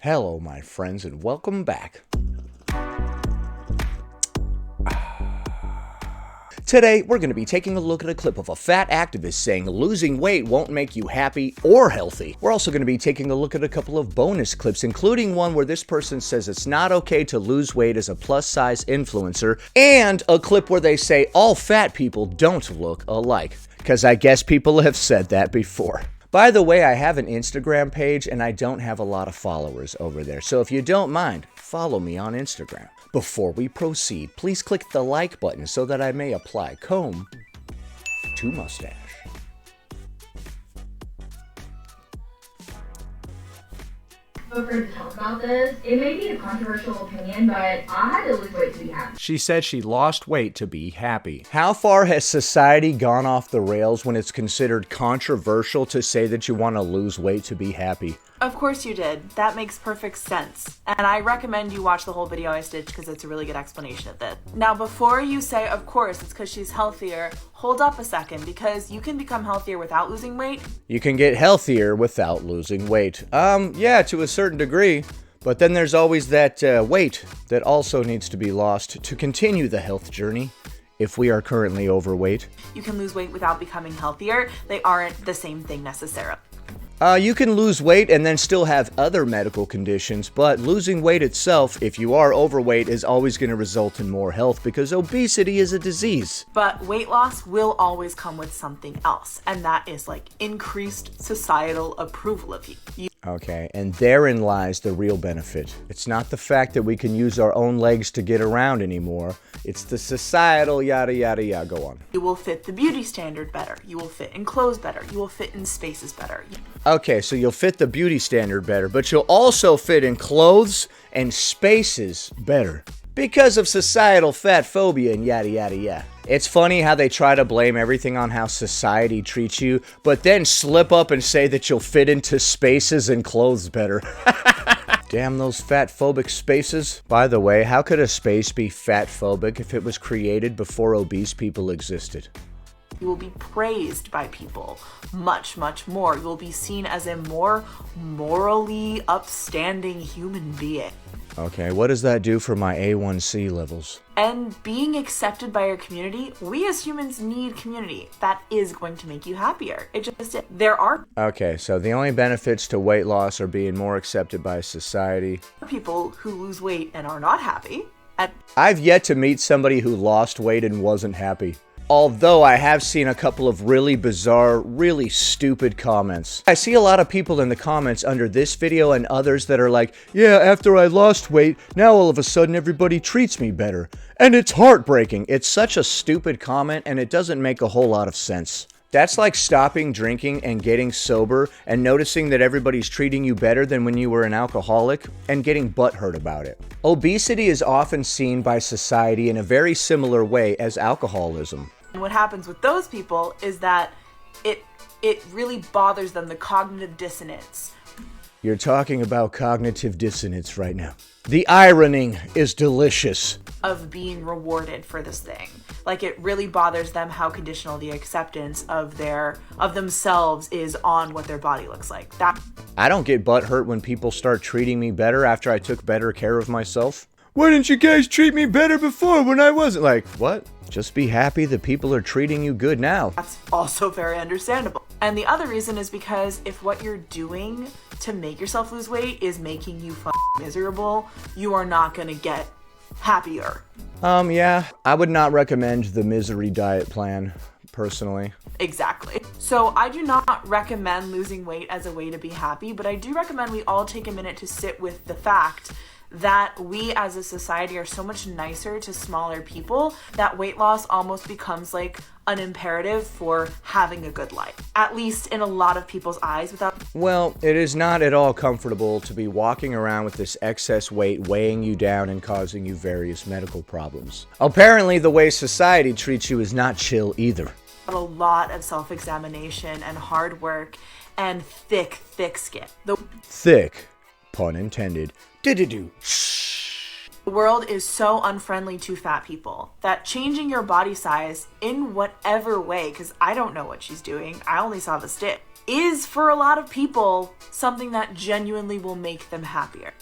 Hello, my friends, and welcome back. Today, we're going to be taking a look at a clip of a fat activist saying losing weight won't make you happy or healthy. We're also going to be taking a look at a couple of bonus clips, including one where this person says it's not okay to lose weight as a plus-size influencer, and a clip where they say all fat people don't look alike. Because I guess people have said that before. By the way, I have an Instagram page and I don't have a lot of followers over there, so if you don't mind, follow me on Instagram. Before we proceed, please click the like button so that I may apply comb to mustache. Over to talk about this. It may be a controversial opinion, but I had to lose weight to be happy. She said she lost weight to be happy. How far has society gone off the rails when it's considered controversial to say that you want to lose weight to be happy? Of course you did. That makes perfect sense. And I recommend you watch the whole video I stitched because it's a really good explanation of it. Now, before you say, of course, it's because she's healthier, hold up a second, because you can become healthier without losing weight. You can get healthier without losing weight. Yeah, to a certain degree. But then there's always that weight that also needs to be lost to continue the health journey. If we are currently overweight. You can lose weight without becoming healthier. They aren't the same thing necessarily. You can lose weight and then still have other medical conditions, but losing weight itself, if you are overweight, is always going to result in more health because obesity is a disease. But weight loss will always come with something else, and that is like increased societal approval of you. Okay, and therein lies the real benefit. It's not the fact that we can use our own legs to get around anymore. It's the societal yada yada yada. Go on. You will fit the beauty standard better. You will fit in clothes better. You will fit in spaces better. Okay, so you'll fit the beauty standard better, but you'll also fit in clothes and spaces better. Because of societal fat phobia and yada yada yada. It's funny how they try to blame everything on how society treats you, but then slip up and say that you'll fit into spaces and clothes better. Damn those fat phobic spaces. By the way, how could a space be fat phobic if it was created before obese people existed? You will be praised by people much, much more. You will be seen as a more morally upstanding human being. Okay, what does that do for my A1C levels? And being accepted by your community, we as humans need community. That is going to make you happier. There are Okay, so the only benefits to weight loss are being more accepted by society. people who lose weight and are not happy. I've yet to meet somebody who lost weight and wasn't happy. Although I have seen a couple of really bizarre, really stupid comments. I see a lot of people in the comments under this video and others that are like, yeah, after I lost weight, now all of a sudden everybody treats me better. And it's heartbreaking. It's such a stupid comment and it doesn't make a whole lot of sense. That's like stopping drinking and getting sober and noticing that everybody's treating you better than when you were an alcoholic and getting butthurt about it. Obesity is often seen by society in a very similar way as alcoholism. And what happens with those people is that it really bothers them, the cognitive dissonance. You're talking about cognitive dissonance right now. The ironing is delicious. Of being rewarded for this thing. Like, it really bothers them how conditional the acceptance of themselves is on what their body looks like. I don't get butthurt when people start treating me better after I took better care of myself. Why didn't you guys treat me better before when I wasn't? Like, what? Just be happy that people are treating you good now. That's also very understandable. And the other reason is because if what you're doing to make yourself lose weight is making you miserable, you are not gonna get happier. Yeah, I would not recommend the misery diet plan, personally. Exactly. So I do not recommend losing weight as a way to be happy, but I do recommend we all take a minute to sit with the fact that we as a society are so much nicer to smaller people that weight loss almost becomes like an imperative for having a good life, at least in a lot of people's eyes. Well, it is not at all comfortable to be walking around with this excess weight weighing you down and causing you various medical problems. Apparently, the way society treats you is not chill either. A lot of self-examination and hard work and thick skin. Thick, pun intended. The world is so unfriendly to fat people that changing your body size in whatever way, because I don't know what she's doing, I only saw the stick, is for a lot of people something that genuinely will make them happier.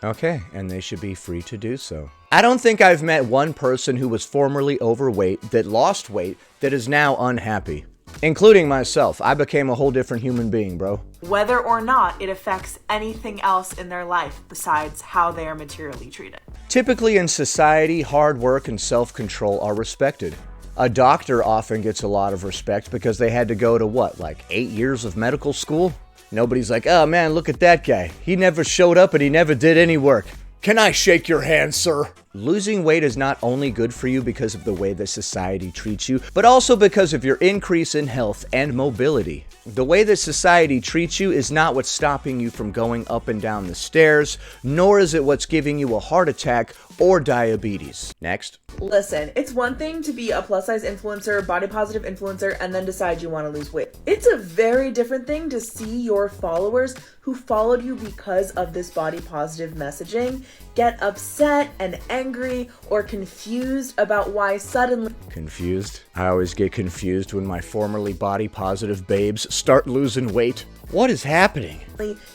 Okay, and they should be free to do so. I don't think I've met one person who was formerly overweight that lost weight that is now unhappy. Including myself. I became a whole different human being, bro. Whether or not it affects anything else in their life besides how they are materially treated. Typically in society, hard work and self-control are respected. A doctor often gets a lot of respect because they had to go to what, like 8 years of medical school? Nobody's like, oh man, look at that guy. He never showed up and he never did any work. Can I shake your hand, sir? Losing weight is not only good for you because of the way that society treats you, but also because of your increase in health and mobility. The way that society treats you is not what's stopping you from going up and down the stairs, nor is it what's giving you a heart attack or diabetes. Next. Listen, it's one thing to be a plus-size influencer, body positive influencer, and then decide you want to lose weight. It's a very different thing to see your followers who followed you because of this body positive messaging get upset and angry or confused about why suddenly... Confused? I always get confused when my formerly body positive babes start losing weight. What is happening?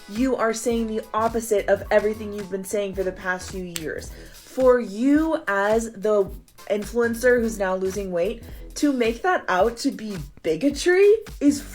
You are saying the opposite of everything you've been saying for the past few years. For you as the influencer who's now losing weight, to make that out to be bigotry is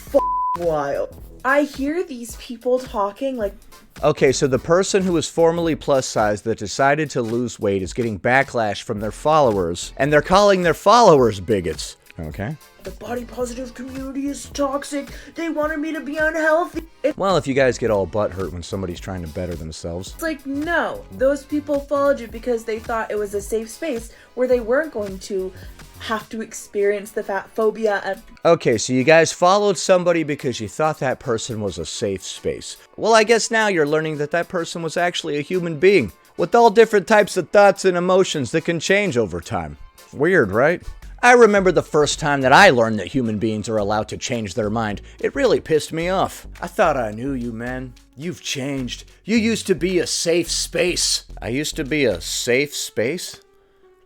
wild. I hear these people talking like... Okay, so the person who was formerly plus size that decided to lose weight is getting backlash from their followers, and they're calling their followers bigots. Okay. The body positive community is toxic. They wanted me to be unhealthy. Well, if you guys get all butthurt when somebody's trying to better themselves. It's like, no, those people followed you because they thought it was a safe space where they weren't going to have to experience the fat phobia. And okay, so you guys followed somebody because you thought that person was a safe space. Well, I guess now you're learning that that person was actually a human being with all different types of thoughts and emotions that can change over time. Weird, right? I remember the first time that I learned that human beings are allowed to change their mind. It really pissed me off. I thought I knew you, man. You've changed. You used to be a safe space. I used to be a safe space?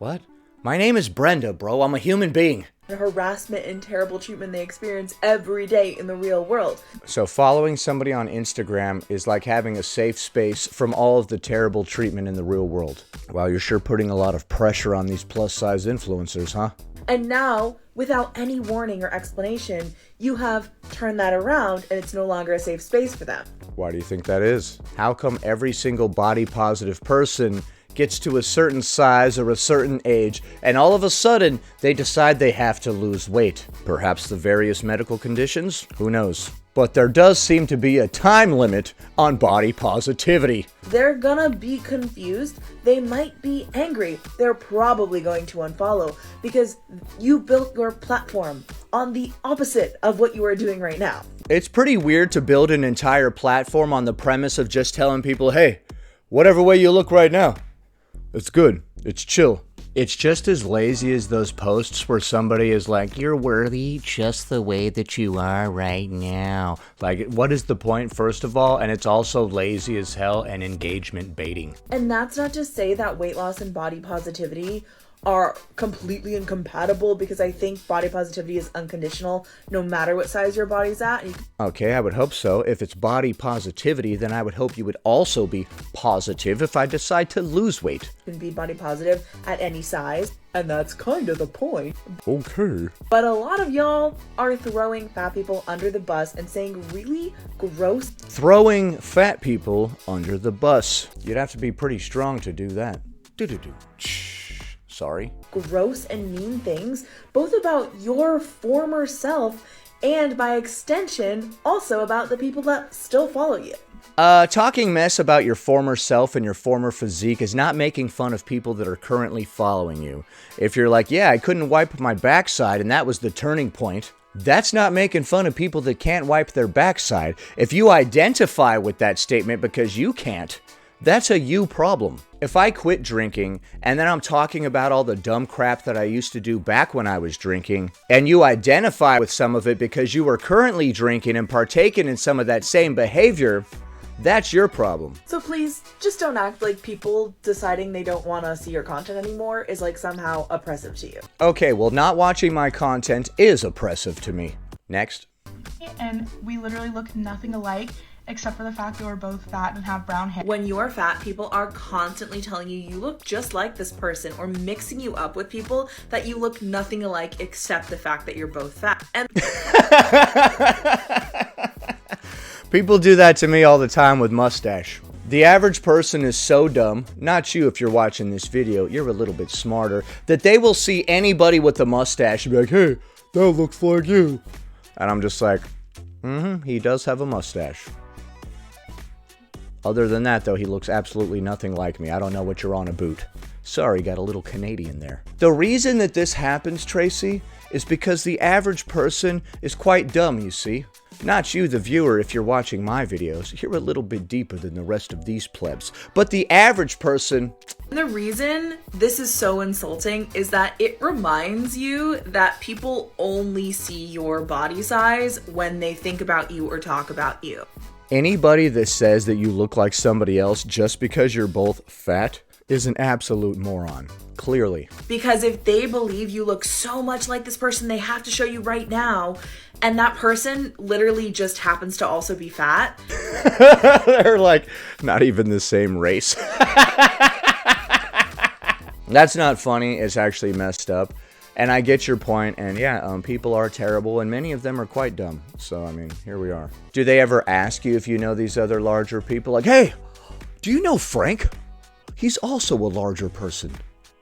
What? My name is Brenda, bro. I'm a human being. The harassment and terrible treatment they experience every day in the real world. So following somebody on Instagram is like having a safe space from all of the terrible treatment in the real world. Wow, you're sure putting a lot of pressure on these plus-size influencers, huh? And now, without any warning or explanation, you have turned that around and it's no longer a safe space for them. Why do you think that is? How come every single body positive person gets to a certain size or a certain age, and all of a sudden, they decide they have to lose weight? Perhaps the various medical conditions? Who knows? But there does seem to be a time limit on body positivity. They're gonna be confused. They might be angry. They're probably going to unfollow because you built your platform on the opposite of what you are doing right now. It's pretty weird to build an entire platform on the premise of just telling people, hey, whatever way you look right now, it's good. It's chill. It's just as lazy as those posts where somebody is like, you're worthy just the way that you are right now. Like, what is the point, first of all? And it's also lazy as hell and engagement baiting. And that's not to say that weight loss and body positivity are completely incompatible, because I think body positivity is unconditional no matter what size your body's at. Okay, I would hope so. If it's body positivity, then I would hope you would also be positive if I decide to lose weight. You can be body positive at any size, and that's kind of the point. Okay. But a lot of y'all are throwing fat people under the bus and saying really gross... Throwing fat people under the bus. You'd have to be pretty strong to do that. Sorry. Gross and mean things, both about your former self and by extension, also about the people that still follow you. Talking mess about your former self and your former physique is not making fun of people that are currently following you. If you're like, yeah, I couldn't wipe my backside and that was the turning point, that's not making fun of people that can't wipe their backside. If you identify with that statement because you can't, that's a you problem. If I quit drinking, and then I'm talking about all the dumb crap that I used to do back when I was drinking, and you identify with some of it because you are currently drinking and partaking in some of that same behavior, that's your problem. So please, just don't act like people deciding they don't want to see your content anymore is like somehow oppressive to you. Okay, well, not watching my content is oppressive to me. Next. and we literally look nothing alike except for the fact that we're both fat and have brown hair. When you're fat, people are constantly telling you you look just like this person, or mixing you up with people that you look nothing alike except the fact that you're both fat. And people do that to me all the time with mustache. The average person is so dumb, not you if you're watching this video, you're a little bit smarter, that they will see anybody with a mustache and be like, hey, that looks like you. And I'm just like, he does have a mustache. Other than that, though, he looks absolutely nothing like me. I don't know what you're on about. Sorry, got a little Canadian there. The reason that this happens, Tracy, is because the average person is quite dumb, you see. Not you, the viewer, if you're watching my videos. You're a little bit deeper than the rest of these plebs. But the average person... the reason this is so insulting is that it reminds you that people only see your body size when they think about you or talk about you. Anybody that says that you look like somebody else just because you're both fat is an absolute moron. Clearly. Because if they believe you look so much like this person, they have to show you right now, and that person literally just happens to also be fat. They're like, not even the same race. That's not funny. It's actually messed up. And I get your point, and yeah, people are terrible, and many of them are quite dumb. So, I mean, here we are. Do they ever ask you if you know these other larger people? Like, hey, do you know Frank? He's also a larger person.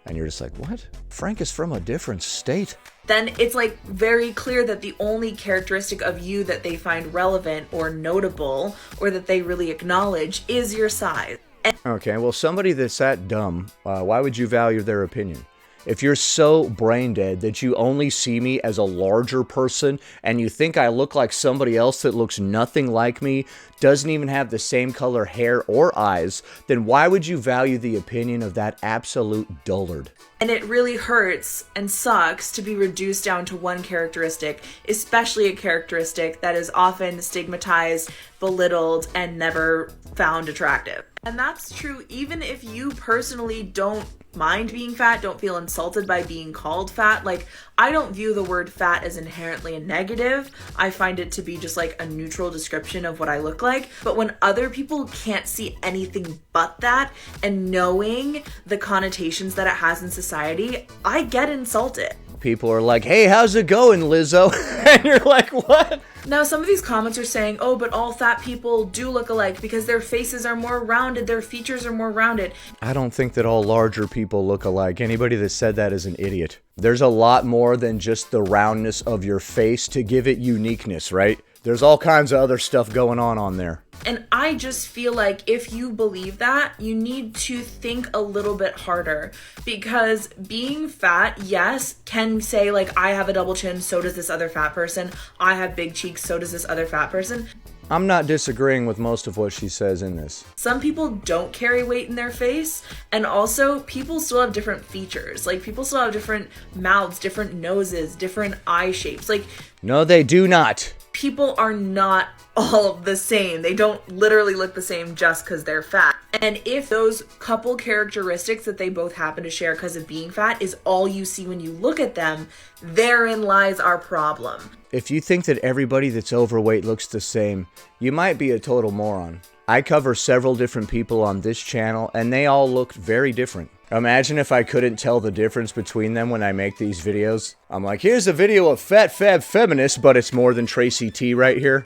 And you're just like, what? Frank is from a different state. Then it's like very clear that the only characteristic of you that they find relevant or notable, or that they really acknowledge, is your size. Okay, well, somebody that's that dumb, why would you value their opinion? If you're so brain dead that you only see me as a larger person and you think I look like somebody else that looks nothing like me, doesn't even have the same color hair or eyes, then why would you value the opinion of that absolute dullard? And it really hurts and sucks to be reduced down to one characteristic, especially a characteristic that is often stigmatized, belittled, and never found attractive. And that's true even if you personally don't mind being fat, don't feel insulted by being called fat. Like, I don't view the word fat as inherently a negative. I find it to be just like a neutral description of what I look like. But when other people can't see anything but that, and knowing the connotations that it has in society, I get insulted. People are like, hey, how's it going, Lizzo? And you're like, what? Now, some of these comments are saying, oh, but all fat people do look alike because their faces are more rounded, their features are more rounded. I don't think that all larger people look alike. Anybody that said that is an idiot. There's a lot more than just the roundness of your face to give it uniqueness, right? There's all kinds of other stuff going on there. And I just feel like if you believe that, you need to think a little bit harder, because being fat, yes, can say like, I have a double chin, so does this other fat person. I have big cheeks, so does this other fat person. I'm not disagreeing with most of what she says in this. Some people don't carry weight in their face, and also people still have different features. Like, people still have different mouths, different noses, different eye shapes. Like, no, they do not. People are not all the same. They don't literally look the same just because they're fat. And if those couple characteristics that they both happen to share because of being fat is all you see when you look at them, therein lies our problem. If you think that everybody that's overweight looks the same, you might be a total moron. I cover several different people on this channel, and they all look very different. Imagine if I couldn't tell the difference between them when I make these videos. I'm like, here's a video of fat fab feminists, but it's MoreThanTracyT right here.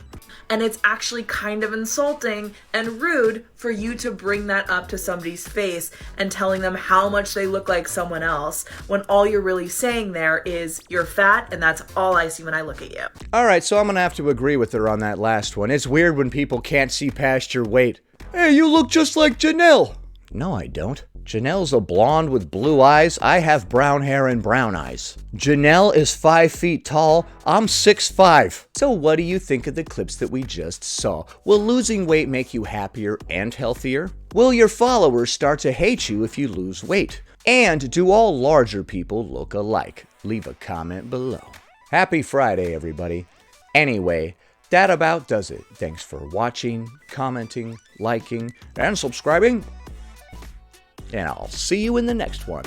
And it's actually kind of insulting and rude for you to bring that up to somebody's face and telling them how much they look like someone else, when all you're really saying there is you're fat and that's all I see when I look at you. Alright, so I'm gonna have to agree with her on that last one. It's weird when people can't see past your weight. Hey, you look just like Janelle. No, I don't. Janelle's a blonde with blue eyes. I have brown hair and brown eyes. Janelle is 5 feet tall. I'm 6'5". So what do you think of the clips that we just saw? Will losing weight make you happier and healthier? Will your followers start to hate you if you lose weight? And do all larger people look alike? Leave a comment below. Happy Friday, everybody. Anyway, that about does it. Thanks for watching, commenting, liking, and subscribing. And I'll see you in the next one.